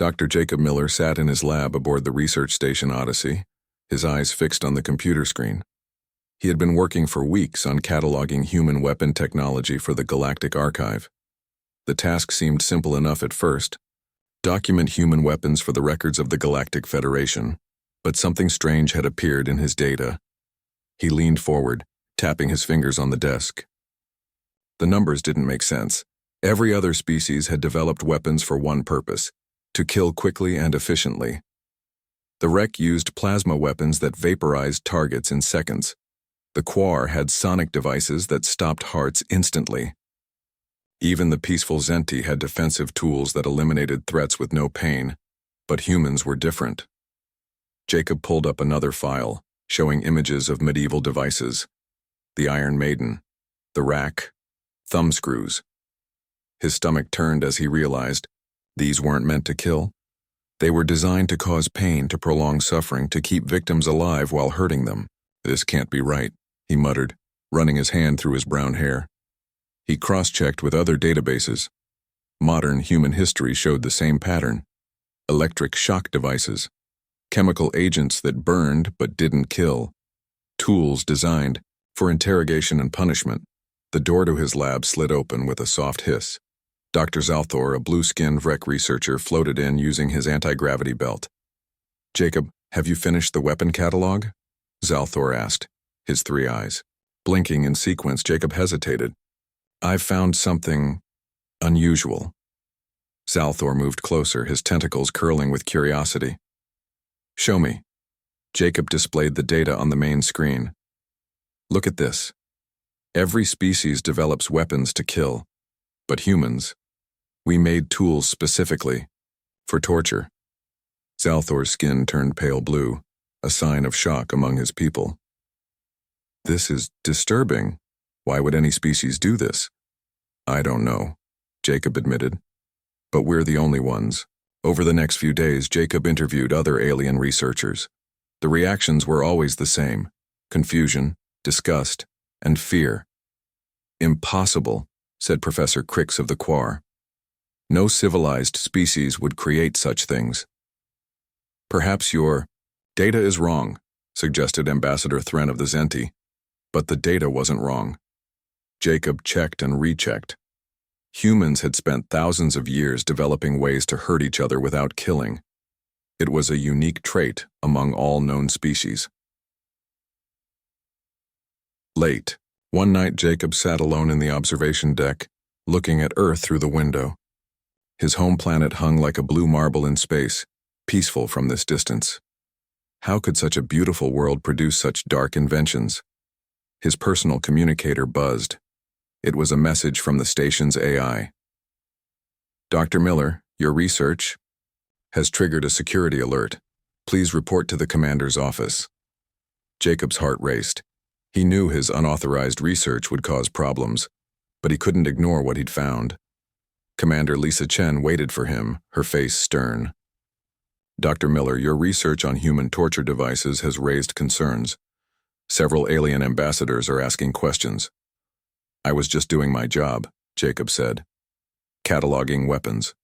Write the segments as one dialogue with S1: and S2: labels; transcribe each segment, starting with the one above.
S1: Dr. Jacob Miller sat in his lab aboard the research station Odyssey, his eyes fixed on the computer screen. He had been working for weeks on cataloging human weapon technology for the Galactic Archive. The task seemed simple enough at first: document human weapons for the records of the Galactic Federation, but something strange had appeared in his data. He leaned forward, tapping his fingers on the desk. The numbers didn't make sense. Every other species had developed weapons for one purpose: to kill quickly and efficiently. The wreck used plasma weapons that vaporized targets in seconds. The Quar had sonic devices that stopped hearts instantly. Even the peaceful Zenti had defensive tools that eliminated threats with no pain, but humans were different. Jacob pulled up another file, showing images of medieval devices: the Iron Maiden, the rack, thumbscrews. His stomach turned as he realized these weren't meant to kill. They were designed to cause pain, to prolong suffering, to keep victims alive while hurting them. "This can't be right," he muttered, running his hand through his brown hair. He cross-checked with other databases. Modern human history showed the same pattern: electric shock devices, chemical agents that burned but didn't kill, tools designed for interrogation and punishment. The door to his lab slid open with a soft hiss. Dr. Zalthor, a blue-skinned Vrek researcher, floated in using his anti-gravity belt. "Jacob, have you finished the weapon catalog?" Zalthor asked, his three eyes blinking in sequence. Jacob hesitated. "I've found something unusual." Zalthor moved closer, his tentacles curling with curiosity. "Show me." Jacob displayed the data on the main screen. "Look at this. Every species develops weapons to kill, but humans, we made tools specifically for torture." Zalthor's skin turned pale blue, a sign of shock among his people. "This is disturbing. Why would any species do this?" "I don't know," Jacob admitted. "But we're the only ones." Over the next few days, Jacob interviewed other alien researchers. The reactions were always the same: confusion, disgust, and fear. "Impossible," said Professor Crix of the Quar. "No civilized species would create such things." "Perhaps your data is wrong," suggested Ambassador Thren of the Zenti. But the data wasn't wrong. Jacob checked and rechecked. Humans had spent thousands of years developing ways to hurt each other without killing. It was a unique trait among all known species. Late one night, Jacob sat alone in the observation deck, looking at Earth through the window. His home planet hung like a blue marble in space, peaceful from this distance. How could such a beautiful world produce such dark inventions? His personal communicator buzzed. It was a message from the station's AI. "Dr. Miller, your research has triggered a security alert. Please report to the commander's office." Jacob's heart raced. He knew his unauthorized research would cause problems, but he couldn't ignore what he'd found. Commander Lisa Chen waited for him, her face stern. "Dr. Miller, your research on human torture devices has raised concerns. Several alien ambassadors are asking questions." "I was just doing my job," Jacob said. "Cataloging weapons."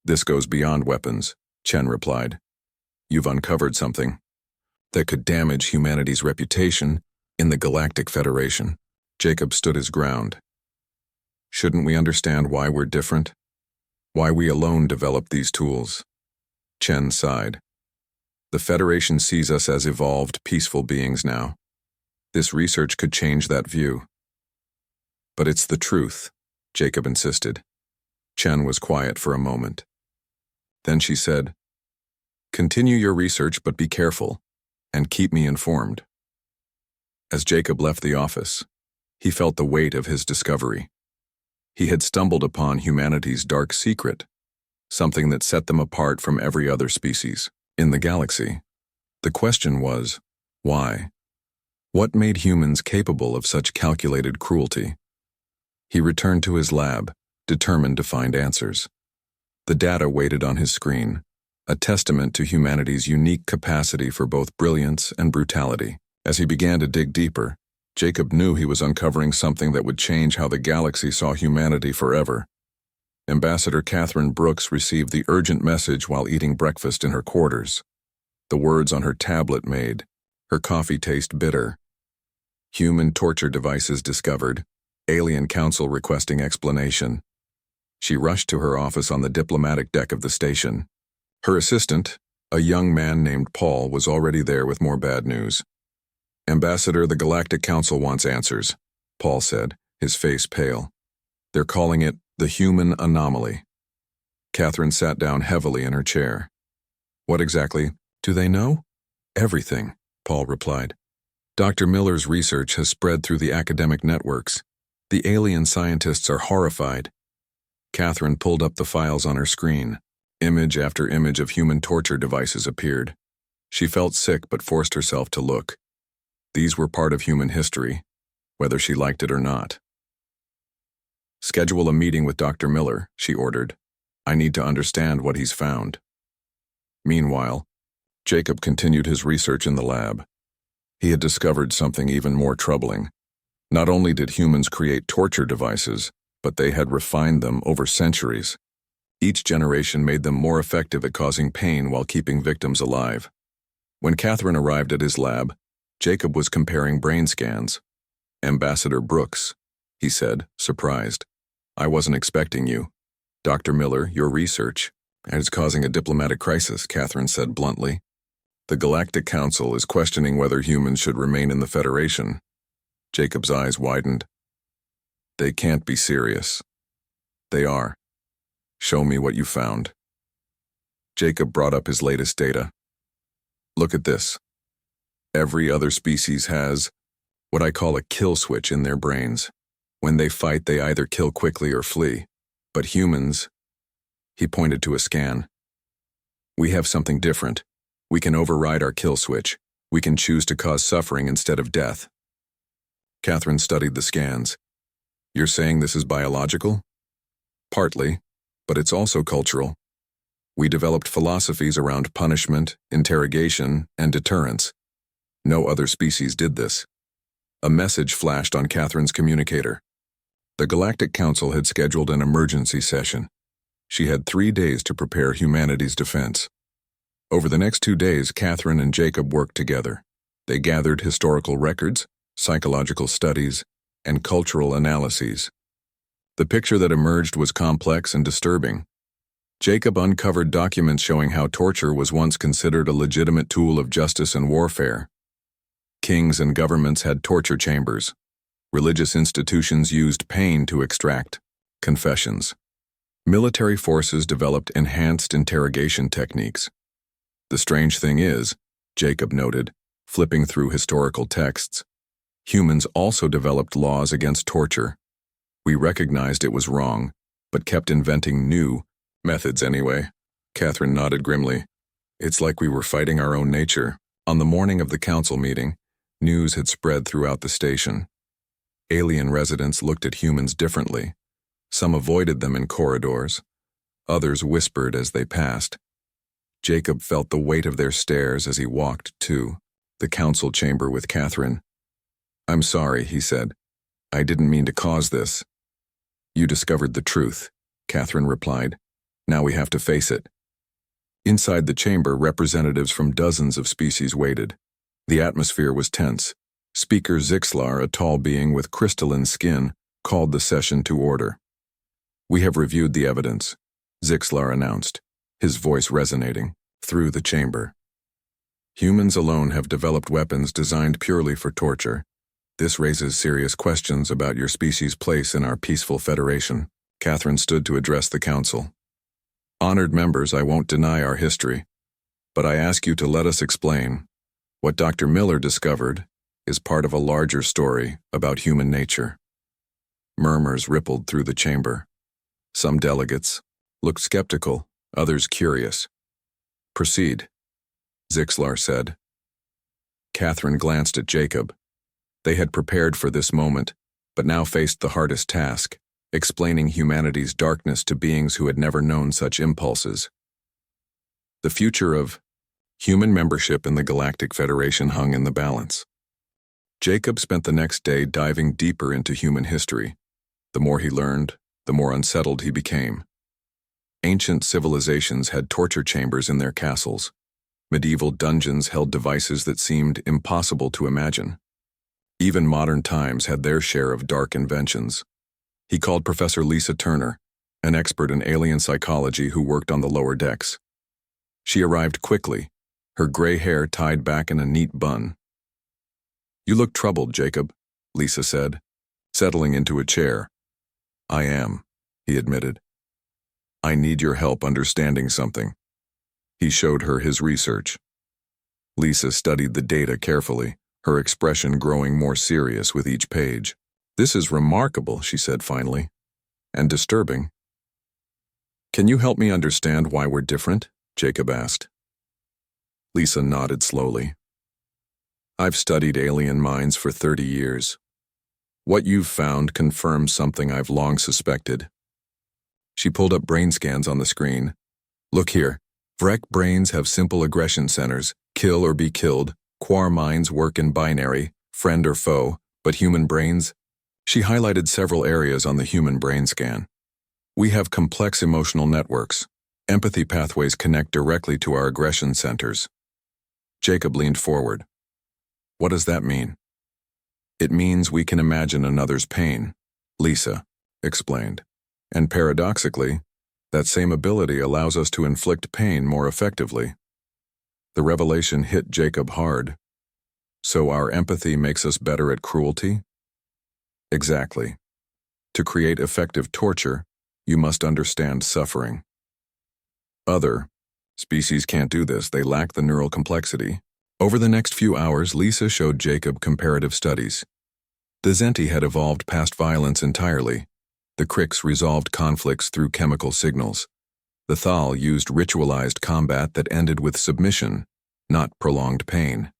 S1: "This goes beyond weapons," Chen replied. "You've uncovered something that could damage humanity's reputation in the Galactic Federation." Jacob stood his ground. "Shouldn't we understand why we're different? Why we alone developed these tools?" Chen sighed. "The Federation sees us as evolved, peaceful beings now. This research could change that view." "But it's the truth," Jacob insisted. Chen was quiet for a moment. Then she said, "Continue your research, but be careful, and keep me informed." As Jacob left the office, he felt the weight of his discovery. He had stumbled upon humanity's dark secret, something that set them apart from every other species in the galaxy. The question was, why? What made humans capable of such calculated cruelty? He returned to his lab, determined to find answers. The data waited on his screen, a testament to humanity's unique capacity for both brilliance and brutality. As he began to dig deeper, Jacob knew he was uncovering something that would change how the galaxy saw humanity forever. Ambassador Catherine Brooks received the urgent message while eating breakfast in her quarters. The words on her tablet made her coffee taste bitter. Human torture devices discovered. Alien council requesting explanation. She rushed to her office on the diplomatic deck of the station. Her assistant, a young man named Paul, was already there with more bad news. "Ambassador, the Galactic Council wants answers," Paul said, his face pale. "They're calling it the human anomaly." Catherine sat down heavily in her chair. "What exactly do they know?" "Everything," Paul replied. "Dr. Miller's research has spread through the academic networks. The alien scientists are horrified." Catherine pulled up the files on her screen. Image after image of human torture devices appeared. She felt sick but forced herself to look. These were part of human history, whether she liked it or not. "Schedule a meeting with Dr. Miller," she ordered. "I need to understand what he's found." Meanwhile, Jacob continued his research in the lab. He had discovered something even more troubling. Not only did humans create torture devices, but they had refined them over centuries. Each generation made them more effective at causing pain while keeping victims alive. When Catherine arrived at his lab, Jacob was comparing brain scans. "Ambassador Brooks," he said, surprised. "I wasn't expecting you. Dr. Miller, your research is causing a diplomatic crisis," Catherine said bluntly. "The Galactic Council is questioning whether humans should remain in the Federation." Jacob's eyes widened. "They can't be serious." "They are. Show me what you found." Jacob brought up his latest data. "Look at this. Every other species has what I call a kill switch in their brains. When they fight, they either kill quickly or flee. But humans," he pointed to a scan, "we have something different. We can override our kill switch. We can choose to cause suffering instead of death." Catherine studied the scans. "You're saying this is biological?" "Partly, but it's also cultural. We developed philosophies around punishment, interrogation, and deterrence. No other species did this." A message flashed on Catherine's communicator. The Galactic Council had scheduled an emergency session. She had 3 days to prepare humanity's defense. Over the next 2 days, Catherine and Jacob worked together. They gathered historical records, psychological studies, and cultural analyses. The picture that emerged was complex and disturbing. Jacob uncovered documents showing how torture was once considered a legitimate tool of justice and warfare. Kings and governments had torture chambers. Religious institutions used pain to extract confessions. Military forces developed enhanced interrogation techniques. The strange thing is, Jacob noted, flipping through historical texts, humans also developed laws against torture. We recognized it was wrong, but kept inventing new methods anyway. Catherine nodded grimly. It's like we were fighting our own nature. On the morning of the council meeting, news had spread throughout the station. Alien residents looked at humans differently. Some avoided them in corridors. Others whispered as they passed. Jacob felt the weight of their stares as he walked to the council chamber with Catherine. "I'm sorry," he said. "I didn't mean to cause this." "You discovered the truth," Catherine replied. "Now we have to face it." Inside the chamber, representatives from dozens of species waited. The atmosphere was tense. Speaker Zixlar, a tall being with crystalline skin, called the session to order. "We have reviewed the evidence," Zixlar announced, his voice resonating through the chamber. "Humans alone have developed weapons designed purely for torture. This raises serious questions about your species' place in our peaceful federation." Catherine stood to address the council. "Honored members, I won't deny our history, but I ask you to let us explain. What Dr. Miller discovered is part of a larger story about human nature." Murmurs rippled through the chamber. Some delegates looked skeptical, others curious. "Proceed," Zixlar said. Catherine glanced at Jacob. They had prepared for this moment, but now faced the hardest task, explaining humanity's darkness to beings who had never known such impulses. The future of human membership in the Galactic Federation hung in the balance. Jacob spent the next day diving deeper into human history. The more he learned, the more unsettled he became. Ancient civilizations had torture chambers in their castles. Medieval dungeons held devices that seemed impossible to imagine. Even modern times had their share of dark inventions. He called Professor Lisa Turner, an expert in alien psychology who worked on the lower decks. She arrived quickly, her gray hair tied back in a neat bun. "You look troubled, Jacob," Lisa said, settling into a chair. "I am," he admitted. "I need your help understanding something." He showed her his research. Lisa studied the data carefully, her expression growing more serious with each page. "This is remarkable," she said finally, "and disturbing." "Can you help me understand why we're different?" Jacob asked. Lisa nodded slowly. "I've studied alien minds for 30 years. What you've found confirms something I've long suspected." She pulled up brain scans on the screen. "Look here. Vrek brains have simple aggression centers, kill or be killed. Quar minds work in binary, friend or foe, but human brains?" She highlighted several areas on the human brain scan. "We have complex emotional networks. Empathy pathways connect directly to our aggression centers." Jacob leaned forward. "What does that mean?" "It means we can imagine another's pain," Lisa explained. "And paradoxically, that same ability allows us to inflict pain more effectively." The revelation hit Jacob hard. "So our empathy makes us better at cruelty?" "Exactly. To create effective torture, you must understand suffering. Other species can't do this, they lack the neural complexity." Over the next few hours, Lisa showed Jacob comparative studies. The Zenti had evolved past violence entirely. The Krix resolved conflicts through chemical signals. The Thal used ritualized combat that ended with submission, not prolonged pain.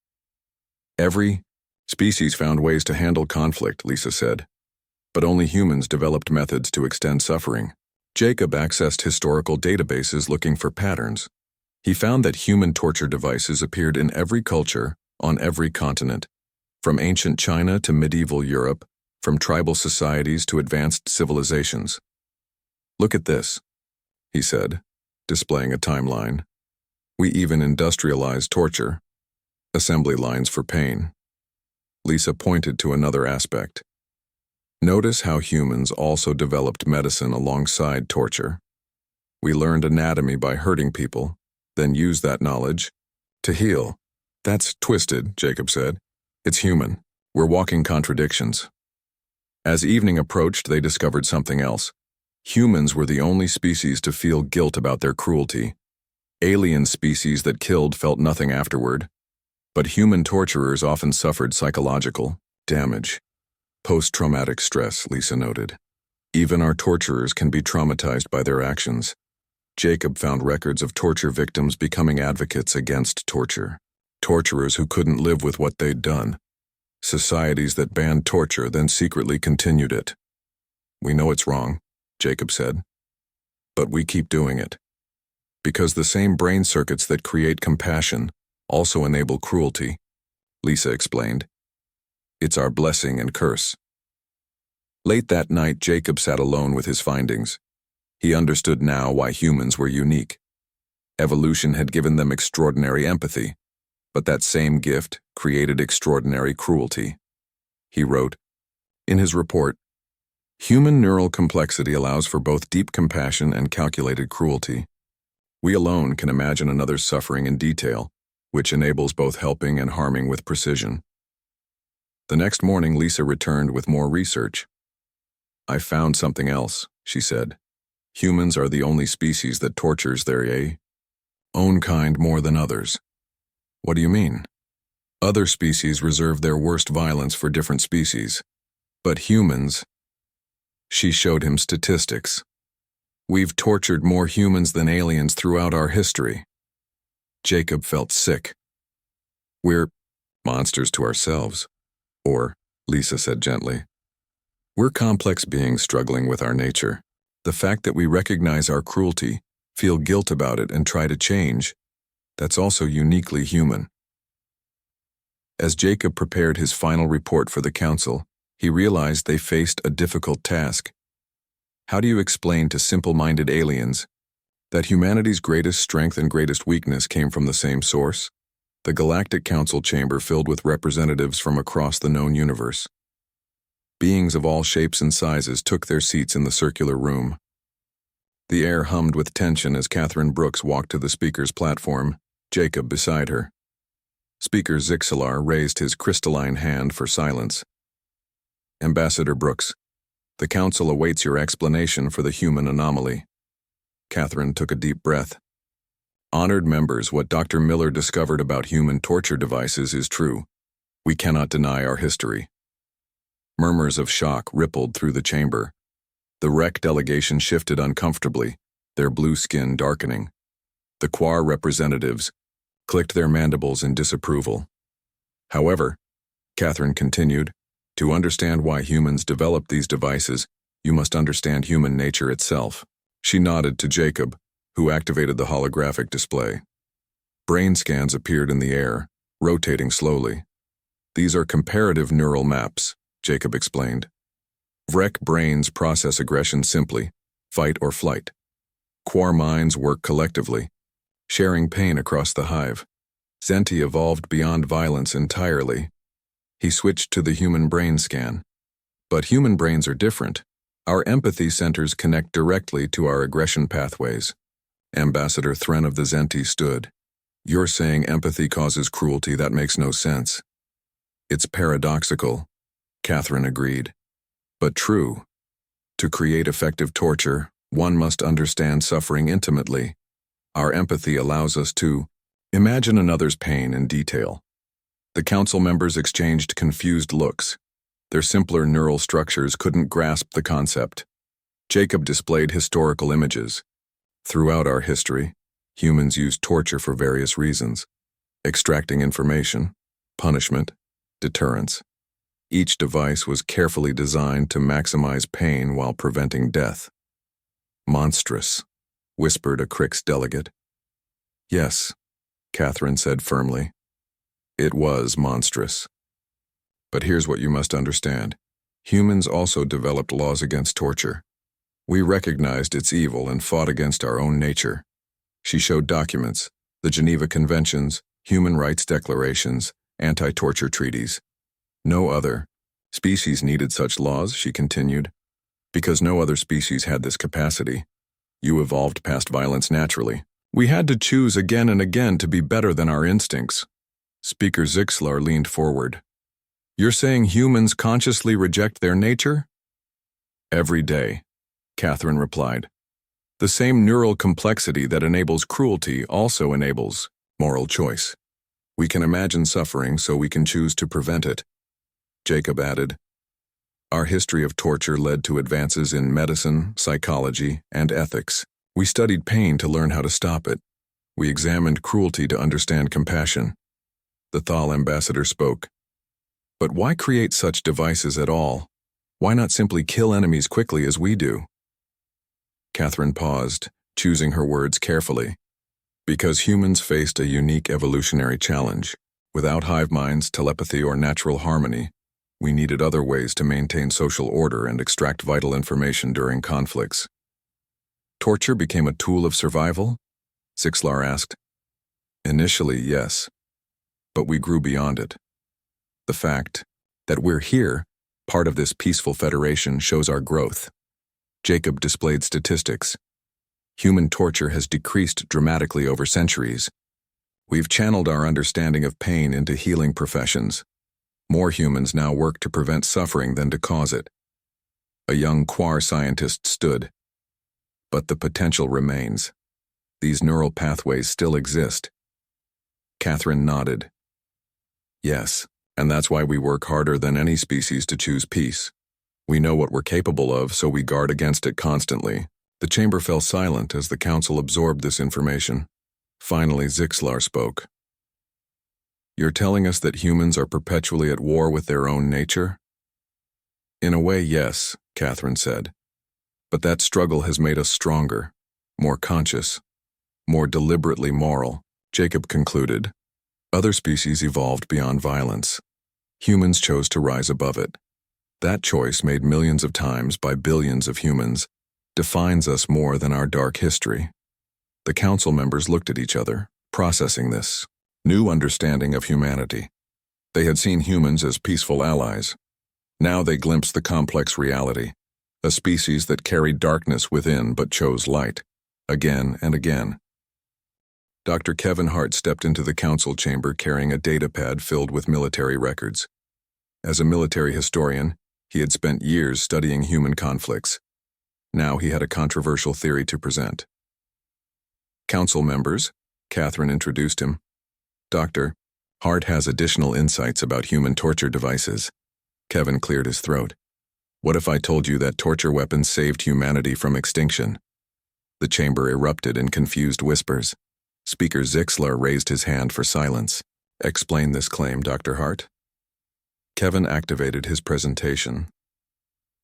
S1: "Every species found ways to handle conflict," Lisa said. "But only humans developed methods to extend suffering." Jacob accessed historical databases looking for patterns. He found that human torture devices appeared in every culture, on every continent, from ancient China to medieval Europe, from tribal societies to advanced civilizations. "Look at this," he said, displaying a timeline. "We even industrialized torture. Assembly lines for pain." Lisa pointed to another aspect. "Notice how humans also developed medicine alongside torture. We learned anatomy by hurting people, then used that knowledge to heal." "That's twisted," Jacob said. "It's human. We're walking contradictions." As evening approached, they discovered something else. Humans were the only species to feel guilt about their cruelty. Alien species that killed felt nothing afterward. But human torturers often suffered psychological damage. Post-traumatic stress, Lisa noted. Even our torturers can be traumatized by their actions. Jacob found records of torture victims becoming advocates against torture. Torturers who couldn't live with what they'd done. Societies that banned torture then secretly continued it. "We know it's wrong," Jacob said. "But we keep doing it. Because the same brain circuits that create compassion also enable cruelty," Lisa explained. "It's our blessing and curse." Late that night, Jacob sat alone with his findings. He understood now why humans were unique. Evolution had given them extraordinary empathy, but that same gift created extraordinary cruelty. He wrote in his report, "Human neural complexity allows for both deep compassion and calculated cruelty. We alone can imagine another's suffering in detail, which enables both helping and harming with precision." The next morning, Lisa returned with more research. "I found something else," she said. "Humans are the only species that tortures their own kind more than others." "What do you mean?" "Other species reserve their worst violence for different species. But humans..." She showed him statistics. "We've tortured more humans than aliens throughout our history." Jacob felt sick. "We're monsters to ourselves." Or, Lisa said gently, "we're complex beings struggling with our nature. The fact that we recognize our cruelty, feel guilt about it, and try to change, that's also uniquely human." As Jacob prepared his final report for the council, he realized they faced a difficult task. How do you explain to simple-minded aliens That humanity's greatest strength and greatest weakness came from the same source? The Galactic Council chamber filled with representatives from across the known universe. Beings of all shapes and sizes took their seats in the circular room. The air hummed with tension as Catherine Brooks walked to the speaker's platform, Jacob beside her. Speaker Zixalar raised his crystalline hand for silence. Ambassador Brooks, the Council awaits your explanation for the human anomaly. Catherine took a deep breath. Honored members, what Dr. Miller discovered about human torture devices is true. We cannot deny our history. Murmurs of shock rippled through the chamber. The REC delegation shifted uncomfortably, their blue skin darkening. The Quar representatives clicked their mandibles in disapproval. However, Catherine continued, to understand why humans developed these devices, you must understand human nature itself. She nodded to Jacob, who activated the holographic display. Brain scans appeared in the air, rotating slowly. These are comparative neural maps, Jacob explained. Vrek brains process aggression simply, fight or flight. Quar minds work collectively, sharing pain across the hive. Zenti evolved beyond violence entirely. He switched to the human brain scan. But human brains are different. Our empathy centers connect directly to our aggression pathways. Ambassador Thren of the Zenti stood. You're saying empathy causes cruelty? That makes no sense. It's paradoxical, Catherine agreed. But true. To create effective torture, one must understand suffering intimately. Our empathy allows us to imagine another's pain in detail. The council members exchanged confused looks. Their simpler neural structures couldn't grasp the concept. Jacob displayed historical images. Throughout our history, humans used torture for various reasons: extracting information, punishment, deterrence. Each device was carefully designed to maximize pain while preventing death. Monstrous, whispered a Crix delegate. Yes, Catherine said firmly. It was monstrous. But here's what you must understand. Humans also developed laws against torture. We recognized its evil and fought against our own nature. She showed documents, the Geneva Conventions, human rights declarations, anti-torture treaties. No other species needed such laws, she continued, because no other species had this capacity. You evolved past violence naturally. We had to choose again and again to be better than our instincts. Speaker Zixalar leaned forward. You're saying humans consciously reject their nature? Every day, Catherine replied. The same neural complexity that enables cruelty also enables moral choice. We can imagine suffering so we can choose to prevent it. Jacob added, our history of torture led to advances in medicine, psychology, and ethics. We studied pain to learn how to stop it. We examined cruelty to understand compassion. The Thal ambassador spoke. But why create such devices at all? Why not simply kill enemies quickly as we do? Catherine paused, choosing her words carefully. Because humans faced a unique evolutionary challenge. Without hive minds, telepathy, or natural harmony, we needed other ways to maintain social order and extract vital information during conflicts. Torture became a tool of survival? Zixalar asked. Initially, yes. But we grew beyond it. The fact that we're here, part of this peaceful federation, shows our growth. Jacob displayed statistics. Human torture has decreased dramatically over centuries. We've channeled our understanding of pain into healing professions. More humans now work to prevent suffering than to cause it. A young Quar scientist stood. But the potential remains. These neural pathways still exist. Catherine nodded. Yes, and that's why we work harder than any species to choose peace. We know what we're capable of, so we guard against it constantly. The chamber fell silent as the council absorbed this information. Finally, Zixalar spoke. You're telling us that humans are perpetually at war with their own nature? In a way, yes, Catherine said. But that struggle has made us stronger, more conscious, more deliberately moral, Jacob concluded. Other species evolved beyond violence. Humans chose to rise above it. That choice, made millions of times by billions of humans, defines us more than our dark history. The council members looked at each other, processing this new understanding of humanity. They had seen humans as peaceful allies. Now they glimpsed the complex reality, a species that carried darkness within but chose light, again and again. Dr. Kevin Hart stepped into the council chamber carrying a datapad filled with military records. As a military historian, he had spent years studying human conflicts. Now he had a controversial theory to present. Council members, Catherine introduced him. Dr. Hart has additional insights about human torture devices. Kevin cleared his throat. What if I told you that torture weapons saved humanity from extinction? The chamber erupted in confused whispers. Speaker Zixlar raised his hand for silence. Explain this claim, Dr. Hart. Kevin activated his presentation.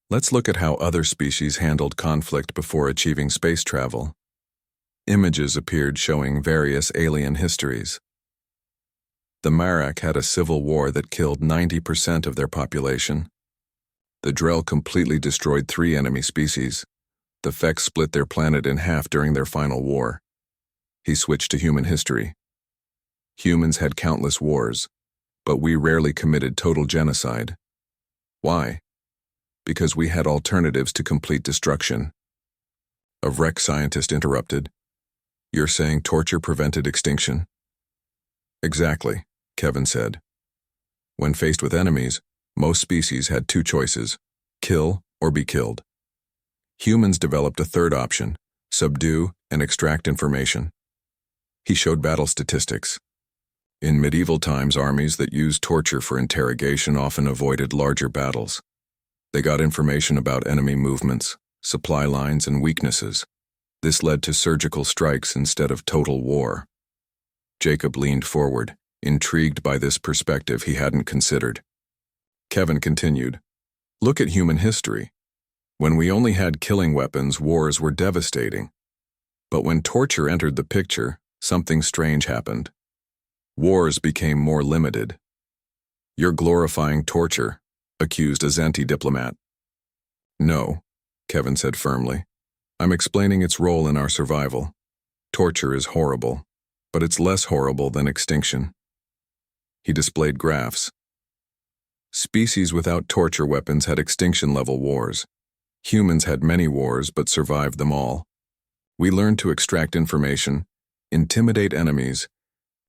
S1: Let's look at how other species handled conflict before achieving space travel. Images appeared showing various alien histories. The Marak had a civil war that killed 90% of their population. The Drell completely destroyed 3 enemy species. The Fex split their planet in half during their final war. He switched to human history. Humans had countless wars, but we rarely committed total genocide. Why? Because we had alternatives to complete destruction. A Vrek scientist interrupted. You're saying torture prevented extinction? Exactly, Kevin said. When faced with enemies, most species had 2 choices, kill or be killed. Humans developed a third option, subdue and extract information. He showed battle statistics. In medieval times, armies that used torture for interrogation often avoided larger battles. They got information about enemy movements, supply lines, and weaknesses. This led to surgical strikes instead of total war. Jacob leaned forward, intrigued by this perspective he hadn't considered. Kevin continued, Look at human history. When we only had killing weapons, wars were devastating. But when torture entered the picture, something strange happened. Wars became more limited. You're glorifying torture, accused a Zenti diplomat. No, Kevin said firmly. I'm explaining its role in our survival. Torture is horrible, but it's less horrible than extinction. He displayed graphs. Species without torture weapons had extinction-level wars. Humans had many wars but survived them all. We learned to extract information, intimidate enemies,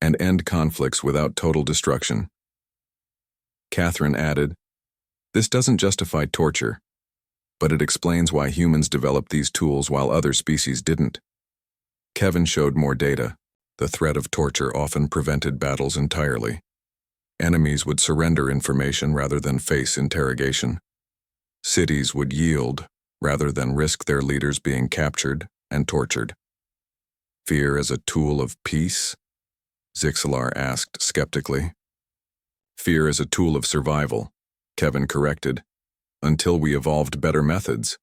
S1: and end conflicts without total destruction. Catherine added, This doesn't justify torture, but it explains why humans developed these tools while other species didn't. Kevin showed more data. The threat of torture often prevented battles entirely. Enemies would surrender information rather than face interrogation. Cities would yield rather than risk their leaders being captured and tortured. Fear as a tool of peace? Zixlar asked skeptically. Fear as a tool of survival, Kevin corrected, until we evolved better methods.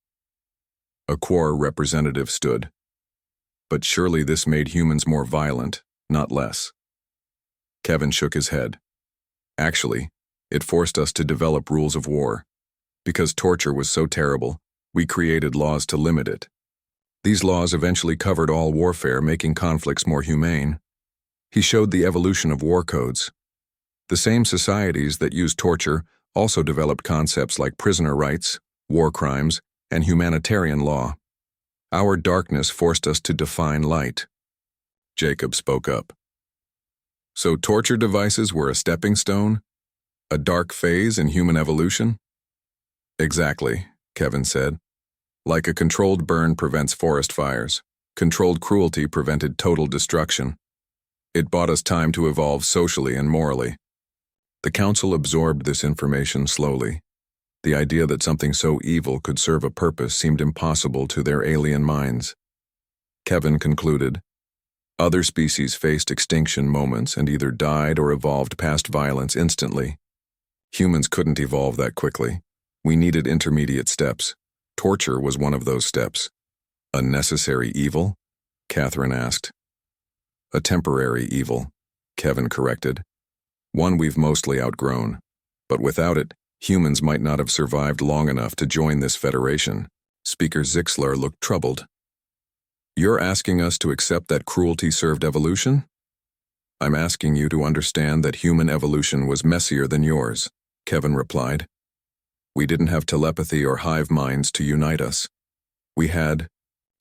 S1: A Quar representative stood. But surely this made humans more violent, not less. Kevin shook his head. Actually, it forced us to develop rules of war. Because torture was so terrible, we created laws to limit it. These laws eventually covered all warfare, making conflicts more humane. He showed the evolution of war codes. The same societies that used torture also developed concepts like prisoner rights, war crimes, and humanitarian law. Our darkness forced us to define light. Jacob spoke up. So torture devices were a stepping stone? A dark phase in human evolution? Exactly, Kevin said. Like a controlled burn prevents forest fires, controlled cruelty prevented total destruction. It bought us time to evolve socially and morally. The council absorbed this information slowly. The idea that something so evil could serve a purpose seemed impossible to their alien minds. Kevin concluded, Other species faced extinction moments and either died or evolved past violence instantly. Humans couldn't evolve that quickly. We needed intermediate steps. Torture was one of those steps. A necessary evil? Catherine asked. A temporary evil, Kevin corrected. One we've mostly outgrown. But without it, humans might not have survived long enough to join this federation. Speaker Zixlar looked troubled. You're asking us to accept that cruelty served evolution? I'm asking you to understand that human evolution was messier than yours, Kevin replied. We didn't have telepathy or hive minds to unite us. We had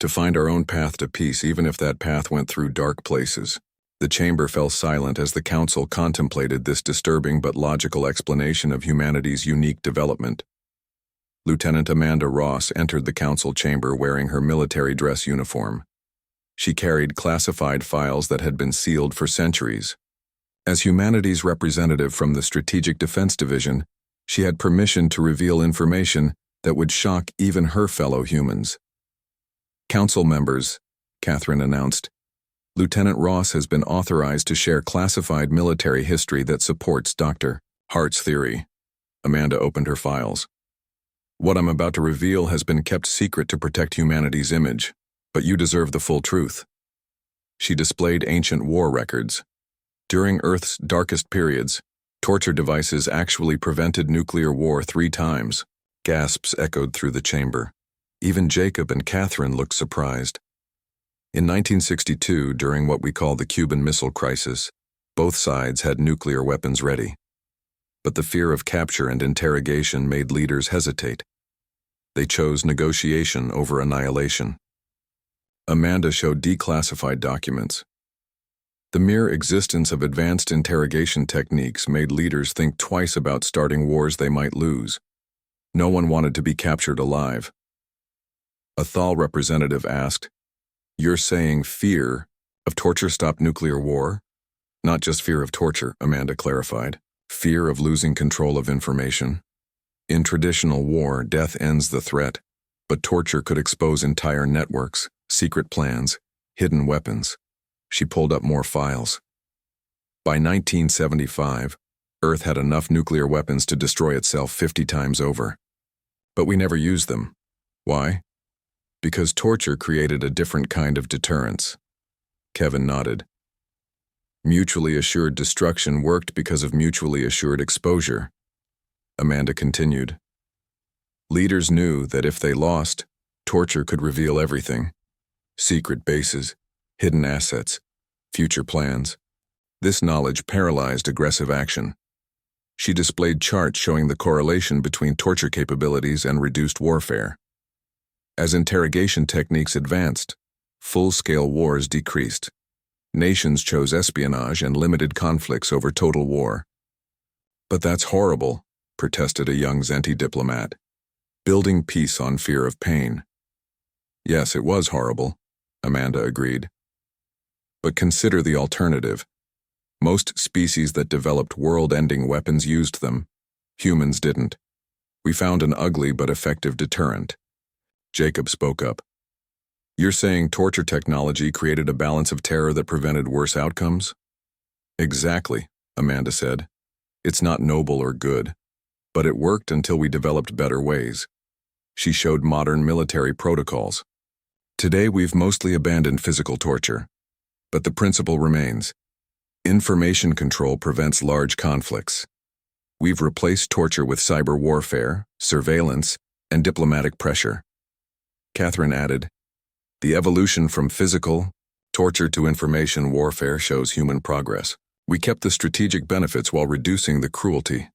S1: to find our own path to peace, even if that path went through dark places. The chamber fell silent as the council contemplated this disturbing but logical explanation of humanity's unique development. Lieutenant Amanda Ross entered the council chamber wearing her military dress uniform. She carried classified files that had been sealed for centuries. As humanity's representative from the Strategic Defense Division, she had permission to reveal information that would shock even her fellow humans. Council members, Catherine announced, Lieutenant Ross has been authorized to share classified military history that supports Dr. Hart's theory. Amanda opened her files. What I'm about to reveal has been kept secret to protect humanity's image, but you deserve the full truth. She displayed ancient war records. During Earth's darkest periods, torture devices actually prevented nuclear war 3 times. Gasps echoed through the chamber. Even Jacob and Catherine looked surprised. In 1962, during what we call the Cuban Missile Crisis, both sides had nuclear weapons ready. But the fear of capture and interrogation made leaders hesitate. They chose negotiation over annihilation. Amanda showed declassified documents. The mere existence of advanced interrogation techniques made leaders think twice about starting wars they might lose. No one wanted to be captured alive. A Thal representative asked, You're saying fear of torture stopped nuclear war? Not just fear of torture, Amanda clarified. Fear of losing control of information. In traditional war, death ends the threat, but torture could expose entire networks, secret plans, hidden weapons. She pulled up more files. By 1975, Earth had enough nuclear weapons to destroy itself 50 times over. But we never used them. Why? Because torture created a different kind of deterrence. Kevin nodded. Mutually assured destruction worked because of mutually assured exposure. Amanda continued. Leaders knew that if they lost, torture could reveal everything. Secret bases, hidden assets, future plans. This knowledge paralyzed aggressive action. She displayed charts showing the correlation between torture capabilities and reduced warfare. As interrogation techniques advanced, full-scale wars decreased. Nations chose espionage and limited conflicts over total war. But that's horrible, protested a young Zenti diplomat. Building peace on fear of pain. Yes, it was horrible, Amanda agreed. But consider the alternative. Most species that developed world-ending weapons used them. Humans didn't. We found an ugly but effective deterrent. Jacob spoke up. You're saying torture technology created a balance of terror that prevented worse outcomes? Exactly, Amanda said. It's not noble or good, but it worked until we developed better ways. She showed modern military protocols. Today we've mostly abandoned physical torture, but the principle remains. Information control prevents large conflicts. We've replaced torture with cyber warfare, surveillance, and diplomatic pressure. Catherine added, The evolution from physical torture to information warfare shows human progress. We kept the strategic benefits while reducing the cruelty.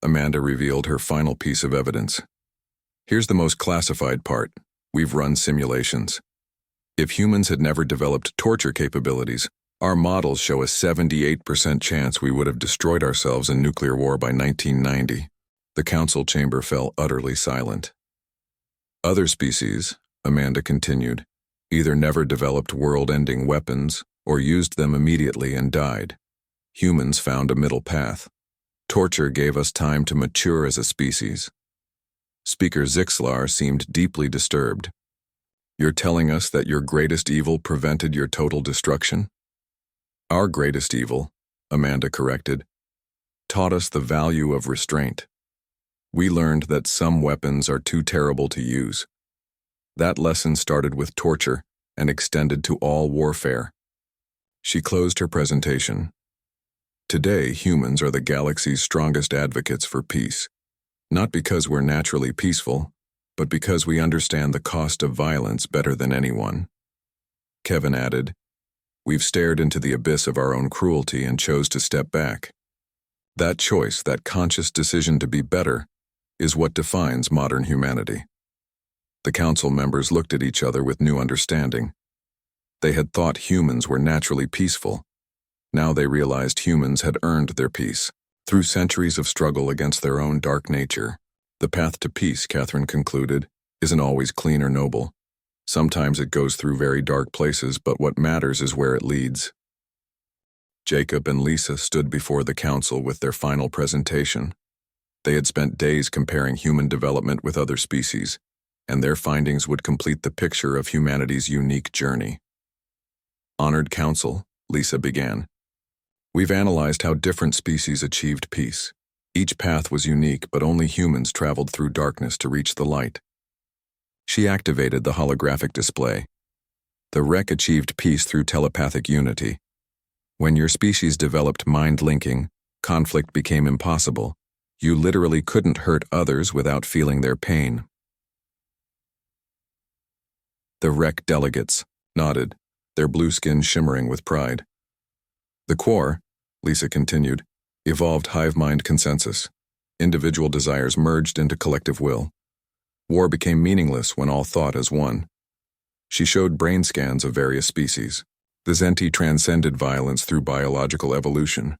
S1: Amanda revealed her final piece of evidence. Here's the most classified part. We've run simulations. If humans had never developed torture capabilities, our models show a 78% chance we would have destroyed ourselves in nuclear war by 1990. The council chamber fell utterly silent. Other species, Amanda continued, either never developed world-ending weapons or used them immediately and died. Humans found a middle path. Torture gave us time to mature as a species. Speaker Zixlar seemed deeply disturbed. You're telling us that your greatest evil prevented your total destruction? Our greatest evil, Amanda corrected, taught us the value of restraint. We learned that some weapons are too terrible to use. That lesson started with torture and extended to all warfare. She closed her presentation. Today, humans are the galaxy's strongest advocates for peace. Not because we're naturally peaceful, but because we understand the cost of violence better than anyone. Kevin added. We've stared into the abyss of our own cruelty and chose to step back. That choice, that conscious decision to be better, is what defines modern humanity. The council members looked at each other with new understanding. They had thought humans were naturally peaceful. Now they realized humans had earned their peace. Through centuries of struggle against their own dark nature. The path to peace, Catherine concluded, isn't always clean or noble. Sometimes it goes through very dark places, but what matters is where it leads. Jacob and Lisa stood before the council with their final presentation. They had spent days comparing human development with other species, and their findings would complete the picture of humanity's unique journey. Honored Council, Lisa began. We've analyzed how different species achieved peace. Each path was unique, but only humans traveled through darkness to reach the light. She activated the holographic display. The wreck achieved peace through telepathic unity. When your species developed mind linking, conflict became impossible. You literally couldn't hurt others without feeling their pain. The wreck delegates nodded, their blue skin shimmering with pride. The Quar, Lisa continued, evolved hive mind consensus. Individual desires merged into collective will. War became meaningless when all thought as one. She showed brain scans of various species. The Zenti transcended violence through biological evolution.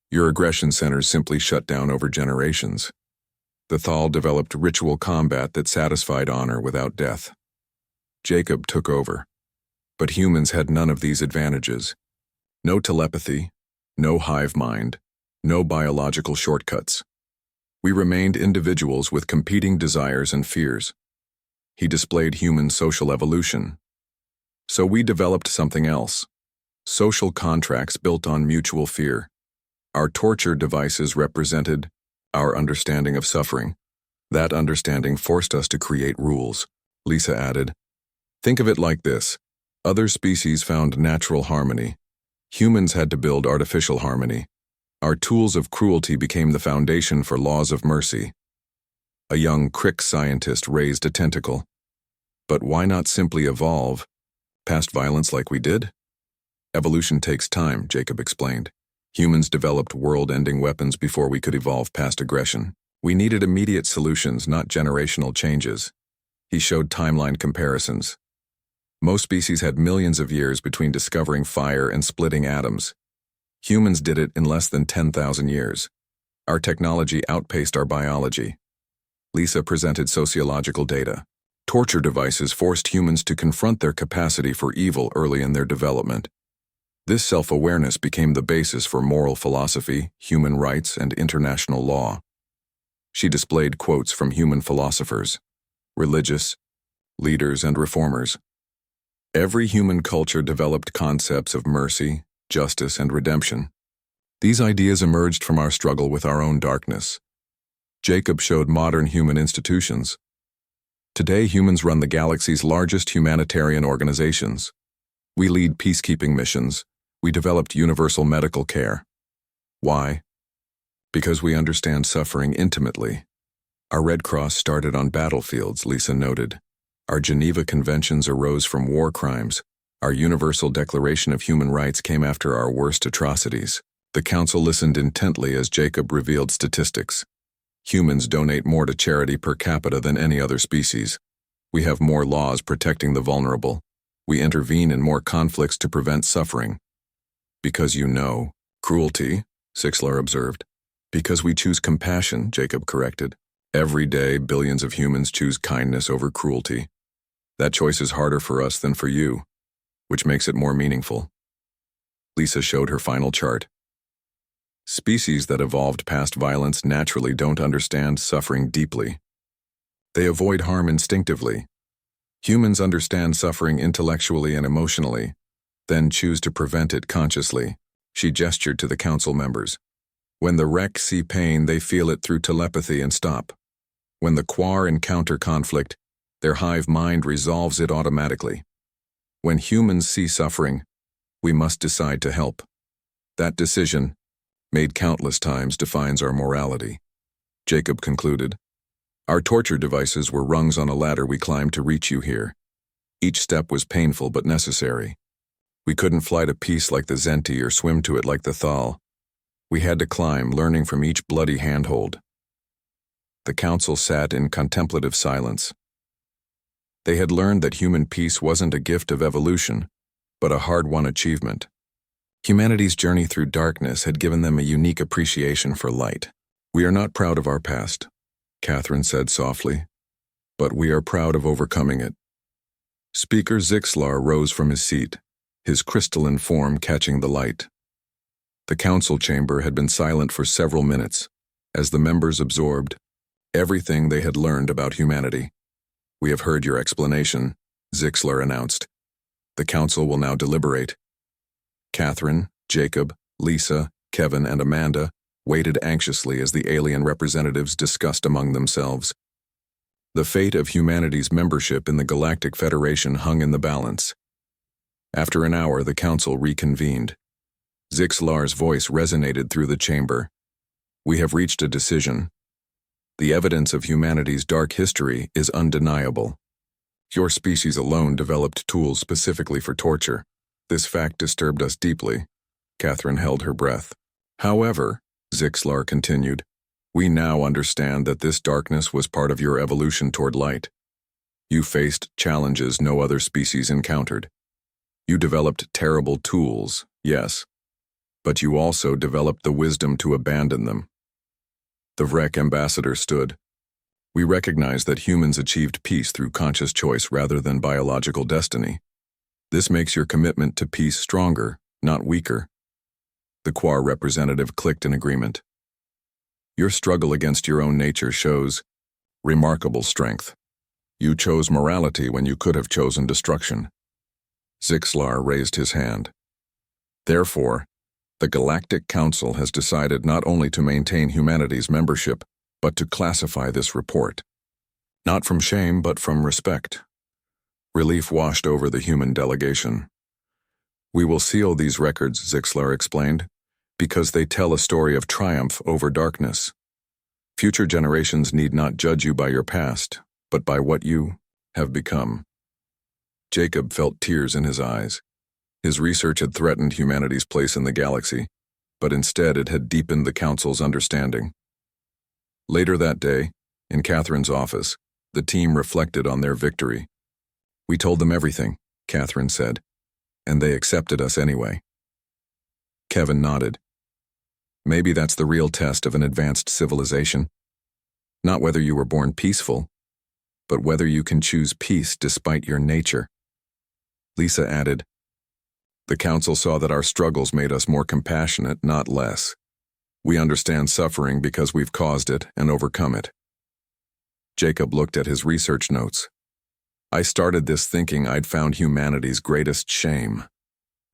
S1: Your aggression centers simply shut down over generations. The Thal developed ritual combat that satisfied honor without death. Jacob took over. But humans had none of these advantages. No telepathy, no hive mind, no biological shortcuts. We remained individuals with competing desires and fears. He displayed human social evolution. So we developed something else. Social contracts built on mutual fear. Our torture devices represented our understanding of suffering. That understanding forced us to create rules, Lisa added. Think of it like this. Other species found natural harmony. Humans had to build artificial harmony. Our tools of cruelty became the foundation for laws of mercy. A young crick scientist raised a tentacle. But why not simply evolve past violence like we did? Evolution takes time, Jacob explained. Humans developed world-ending weapons before we could evolve past aggression. We needed immediate solutions, not generational changes. He showed timeline comparisons. Most species had millions of years between discovering fire and splitting atoms. Humans did it in less than 10,000 years. Our technology outpaced our biology. Lisa presented sociological data. Torture devices forced humans to confront their capacity for evil early in their development. This self-awareness became the basis for moral philosophy, human rights, and international law. She displayed quotes from human philosophers, religious, leaders, and reformers. Every human culture developed concepts of mercy, justice, and redemption. These ideas emerged from our struggle with our own darkness. Jacob showed modern human institutions. Today, humans run the galaxy's largest humanitarian organizations. We lead peacekeeping missions. We developed universal medical care. Why? Because we understand suffering intimately. Our Red Cross started on battlefields, Lisa noted. Our Geneva Conventions arose from war crimes. Our Universal Declaration of Human Rights came after our worst atrocities. The council listened intently as Jacob revealed statistics. Humans donate more to charity per capita than any other species. We have more laws protecting the vulnerable. We intervene in more conflicts to prevent suffering. Because you know cruelty, Sixler observed. Because we choose compassion, Jacob corrected. Every day, billions of humans choose kindness over cruelty. That choice is harder for us than for you, which makes it more meaningful. Lisa showed her final chart. Species that evolved past violence naturally don't understand suffering deeply. They avoid harm instinctively. Humans understand suffering intellectually and emotionally, then choose to prevent it consciously. She gestured to the council members. When the wreck see pain, they feel it through telepathy and stop. When the Quar encounter conflict, their hive mind resolves it automatically. When humans see suffering, we must decide to help. That decision, made countless times, defines our morality. Jacob concluded. Our torture devices were rungs on a ladder we climbed to reach you here. Each step was painful but necessary. We couldn't fly to peace like the Zenti or swim to it like the Thal. We had to climb, learning from each bloody handhold. The council sat in contemplative silence. They had learned that human peace wasn't a gift of evolution, but a hard-won achievement. Humanity's journey through darkness had given them a unique appreciation for light. "We are not proud of our past," Catherine said softly, "but we are proud of overcoming it." Speaker Zixlar rose from his seat, his crystalline form catching the light. The council chamber had been silent for several minutes, as the members absorbed everything they had learned about humanity. "We have heard your explanation," Zixlar announced. "The council will now deliberate." Catherine, Jacob, Lisa, Kevin, and Amanda waited anxiously as the alien representatives discussed among themselves. The fate of humanity's membership in the Galactic Federation hung in the balance. After an hour, the council reconvened. Zixlar's voice resonated through the chamber. "We have reached a decision. The evidence of humanity's dark history is undeniable. Your species alone developed tools specifically for torture. This fact disturbed us deeply." Catherine held her breath. "However," Zixlar continued, "we now understand that this darkness was part of your evolution toward light. You faced challenges no other species encountered. You developed terrible tools, yes, but you also developed the wisdom to abandon them." The Vrek ambassador stood. "We recognize that humans achieved peace through conscious choice rather than biological destiny. This makes your commitment to peace stronger, not weaker." The Quar representative clicked in agreement. "Your struggle against your own nature shows remarkable strength. You chose morality when you could have chosen destruction." Zixlar raised his hand. "Therefore, the Galactic Council has decided not only to maintain humanity's membership, but to classify this report. Not from shame, but from respect." Relief washed over the human delegation. "We will seal these records," Zixlar explained, "because they tell a story of triumph over darkness. Future generations need not judge you by your past, but by what you have become." Jacob felt tears in his eyes. His research had threatened humanity's place in the galaxy, but instead it had deepened the Council's understanding. Later that day, in Catherine's office, the team reflected on their victory. "We told them everything," Catherine said, "and they accepted us anyway." Kevin nodded. "Maybe that's the real test of an advanced civilization. Not whether you were born peaceful, but whether you can choose peace despite your nature." Lisa added, "The Council saw that our struggles made us more compassionate, not less. We understand suffering because we've caused it and overcome it." Jacob looked at his research notes. "I started this thinking I'd found humanity's greatest shame.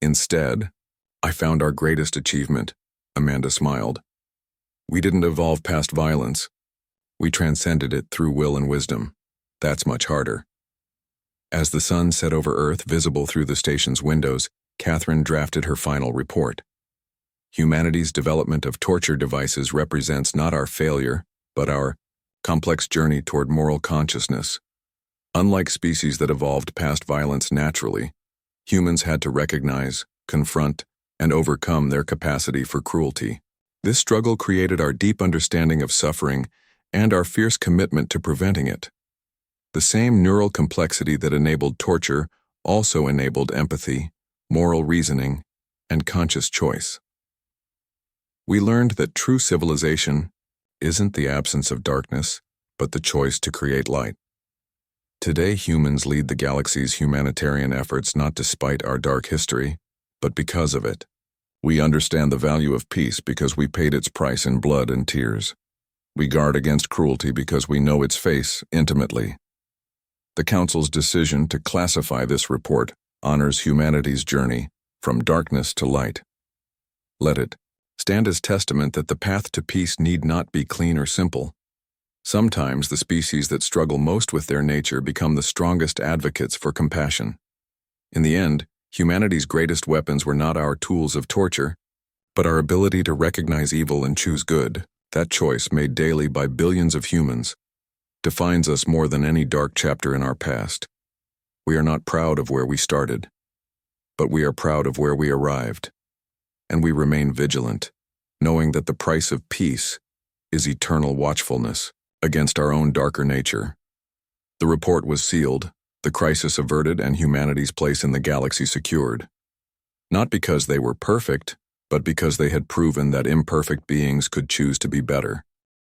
S1: Instead, I found our greatest achievement," Amanda smiled. "We didn't evolve past violence. We transcended it through will and wisdom. That's much harder." As the sun set over Earth, visible through the station's windows, Catherine drafted her final report. "Humanity's development of torture devices represents not our failure, but our complex journey toward moral consciousness. Unlike species that evolved past violence naturally, humans had to recognize, confront, and overcome their capacity for cruelty. This struggle created our deep understanding of suffering and our fierce commitment to preventing it. The same neural complexity that enabled torture also enabled empathy, moral reasoning, and conscious choice. We learned that true civilization isn't the absence of darkness, but the choice to create light. Today, humans lead the galaxy's humanitarian efforts not despite our dark history, but because of it. We understand the value of peace because we paid its price in blood and tears. We guard against cruelty because we know its face intimately. The Council's decision to classify this report honors humanity's journey from darkness to light. Let it stand as testament that the path to peace need not be clean or simple. Sometimes the species that struggle most with their nature become the strongest advocates for compassion. In the end, humanity's greatest weapons were not our tools of torture, but our ability to recognize evil and choose good. That choice, made daily by billions of humans, defines us more than any dark chapter in our past. We are not proud of where we started, but we are proud of where we arrived. And we remain vigilant, knowing that the price of peace is eternal watchfulness against our own darker nature. The report was sealed, the crisis averted, and humanity's place in the galaxy secured. Not because they were perfect, but because they had proven that imperfect beings could choose to be better.